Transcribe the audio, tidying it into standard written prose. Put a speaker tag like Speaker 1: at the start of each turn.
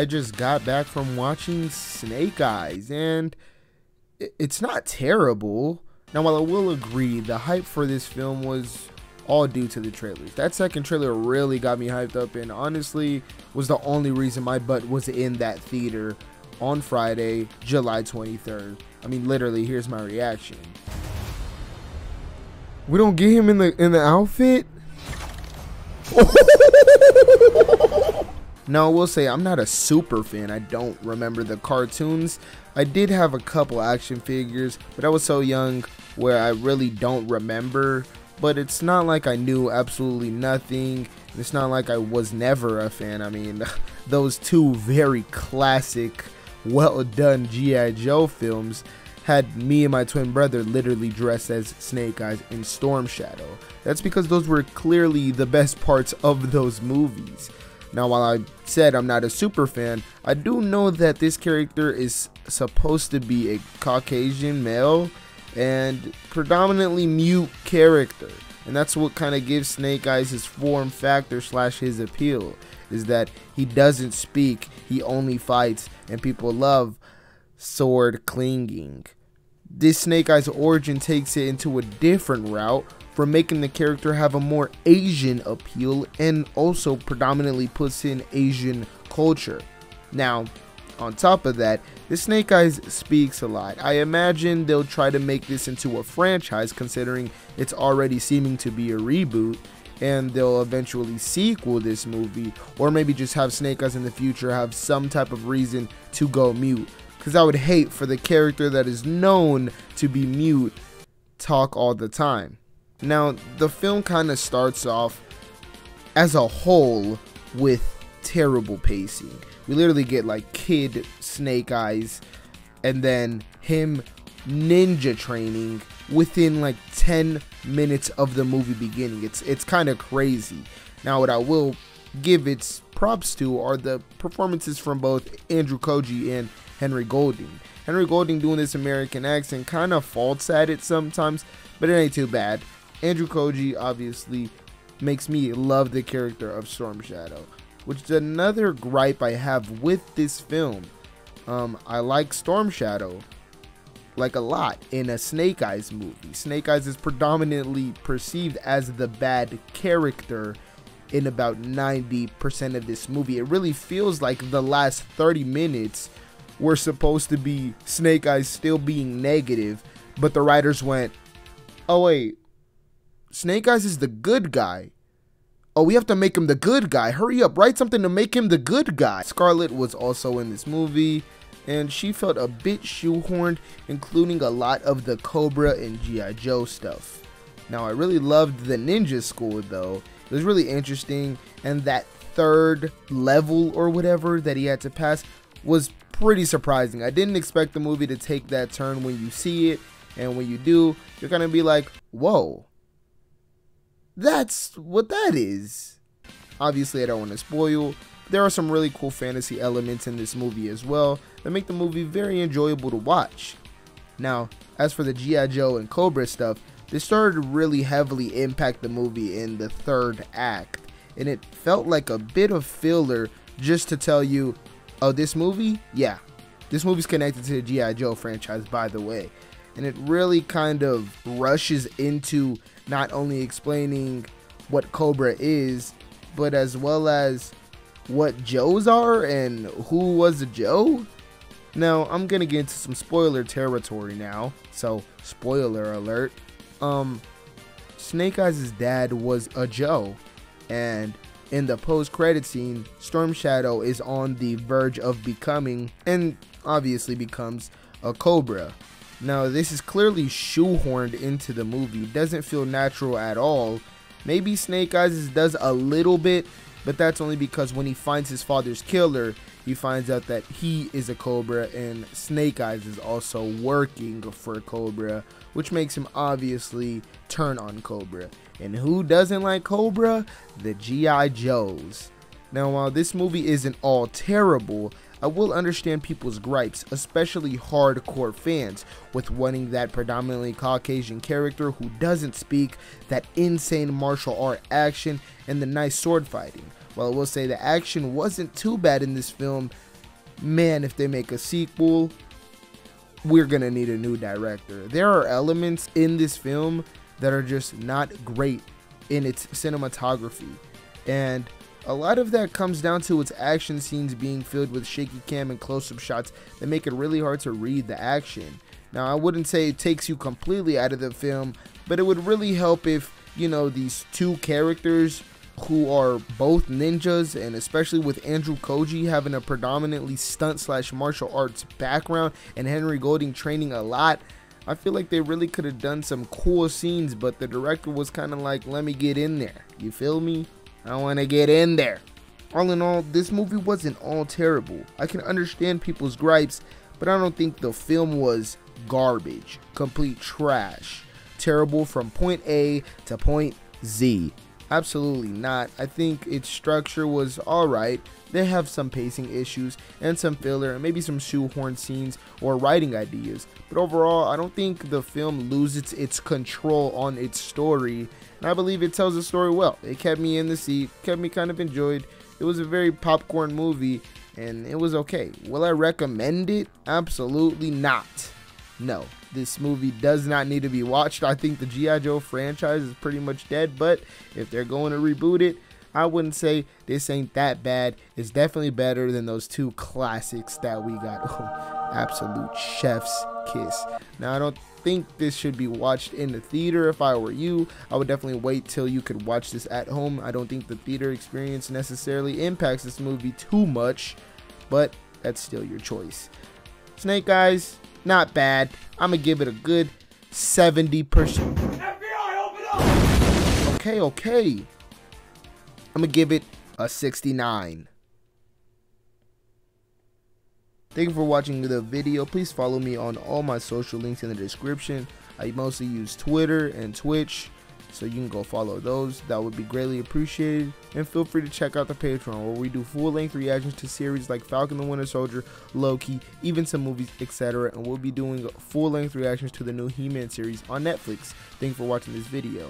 Speaker 1: I just got back from watching Snake Eyes, and it's not terrible. Now, while I will agree, the hype for this film was all due to the trailers. That second trailer really got me hyped up, and honestly was the only reason my butt was in that theater on Friday, July 23rd. I mean, literally, here's my reaction. We don't get him in the outfit? Now, I will say I'm not a super fan. I don't remember the cartoons. I did have a couple action figures, but I was so young where I really don't remember. But it's not like I knew absolutely nothing. It's not like I was never a fan. I mean, those two very classic, well done G.I. Joe films had me and my twin brother literally dressed as Snake Eyes in Storm Shadow. That's because those were clearly the best parts of those movies. Now, while I said I'm not a super fan, I do know that this character is supposed to be a Caucasian male and predominantly mute character. And that's what kind of gives Snake Eyes his form factor / his appeal, is that he doesn't speak, he only fights, and people love sword clinging. This Snake Eyes origin takes it into a different route, from making the character have a more Asian appeal and also predominantly puts in Asian culture. Now, on top of that, the Snake Eyes speaks a lot. I imagine they'll try to make this into a franchise, considering it's already seeming to be a reboot, and they'll eventually sequel this movie, or maybe just have Snake Eyes in the future have some type of reason to go mute, because I would hate for the character that is known to be mute talk all the time. Now, the film kind of starts off as a whole with terrible pacing. We literally get like kid Snake Eyes and then him ninja training within like 10 minutes of the movie beginning. It's kind of crazy. Now, what I will give its props to are the performances from both Andrew Koji and Henry Golding. Henry Golding doing this American accent kind of faults at it sometimes, but it ain't too bad. Andrew Koji obviously makes me love the character of Storm Shadow, which is another gripe I have with this film. I like Storm Shadow like a lot in a Snake Eyes movie. Snake Eyes is predominantly perceived as the bad character in about 90% of this movie. It really feels like the last 30 minutes were supposed to be Snake Eyes still being negative, but the writers went, oh wait, Snake Eyes is the good guy. Oh, we have to make him the good guy. Hurry up, write something to make him the good guy. Scarlett was also in this movie, and she felt a bit shoehorned, including a lot of the Cobra and G.I. Joe stuff. Now, I really loved the ninja school, though. It was really interesting, and that third level or whatever that he had to pass was pretty surprising. I didn't expect the movie to take that turn when you see it, and when you do, you're gonna be like, whoa. That's what that is. Obviously, I don't want to spoil. There are some really cool fantasy elements in this movie as well that make the movie very enjoyable to watch. Now, as for the G.I. Joe and Cobra stuff, this started to really heavily impact the movie in the third act, and it felt like a bit of filler just to tell you, oh, this movie? Yeah, this movie's connected to the G.I. Joe franchise, by the way. And it really kind of rushes into not only explaining what Cobra is, but as well as what Joes are and who was a Joe. Now, I'm gonna get into some spoiler territory now, so spoiler alert. Snake Eyes' dad was a Joe, and in the post-credit scene, Storm Shadow is on the verge of becoming, and obviously becomes, a Cobra. Now, this is clearly shoehorned into the movie. It doesn't feel natural at all. Maybe Snake Eyes does a little bit, but that's only because when he finds his father's killer, he finds out that he is a Cobra and Snake Eyes is also working for Cobra, which makes him obviously turn on Cobra. And who doesn't like Cobra? The G.I. Joes. Now, while this movie isn't all terrible, I will understand people's gripes, especially hardcore fans, with wanting that predominantly Caucasian character who doesn't speak, that insane martial art action, and the nice sword fighting. While I will say the action wasn't too bad in this film, man, if they make a sequel, we're gonna need a new director. There are elements in this film that are just not great in its cinematography, and a lot of that comes down to its action scenes being filled with shaky cam and close-up shots that make it really hard to read the action. Now, I wouldn't say it takes you completely out of the film, but it would really help if, you know, these two characters who are both ninjas, and especially with Andrew Koji having a predominantly stunt / martial arts background and Henry Golding training a lot, I feel like they really could have done some cool scenes, but the director was kind of like, let me get in there. You feel me? I want to get in there. All in all, this movie wasn't all terrible. I can understand people's gripes, but I don't think the film was garbage, complete trash, terrible from point A to point Z. Absolutely not. I think its structure was alright. They have some pacing issues and some filler and maybe some shoehorn scenes or writing ideas, but overall I don't think the film loses its control on its story, and I believe it tells the story well. It kept me in the seat, kept me kind of enjoyed. It was a very popcorn movie and it was okay. Will I recommend it? Absolutely not. No, this movie does not need to be watched. I think the G.I. Joe franchise is pretty much dead, but if they're going to reboot it, I wouldn't say this ain't that bad. It's definitely better than those two classics that we got. Oh, absolute chef's kiss. Now, I don't think this should be watched in the theater. If I were you, I would definitely wait till you could watch this at home. I don't think the theater experience necessarily impacts this movie too much, but that's still your choice. Snake Eyes, not bad. I'm gonna give it a good 70%. FBI, open up! Okay. I'm gonna give it a 69. Thank you for watching the video. Please follow me on all my social links in the description. I mostly use Twitter and Twitch, so you can go follow those. That would be greatly appreciated. And feel free to check out the Patreon, where we do full-length reactions to series like Falcon the Winter Soldier, Loki, even some movies, etc. And we'll be doing full-length reactions to the new He-Man series on Netflix. Thank you for watching this video.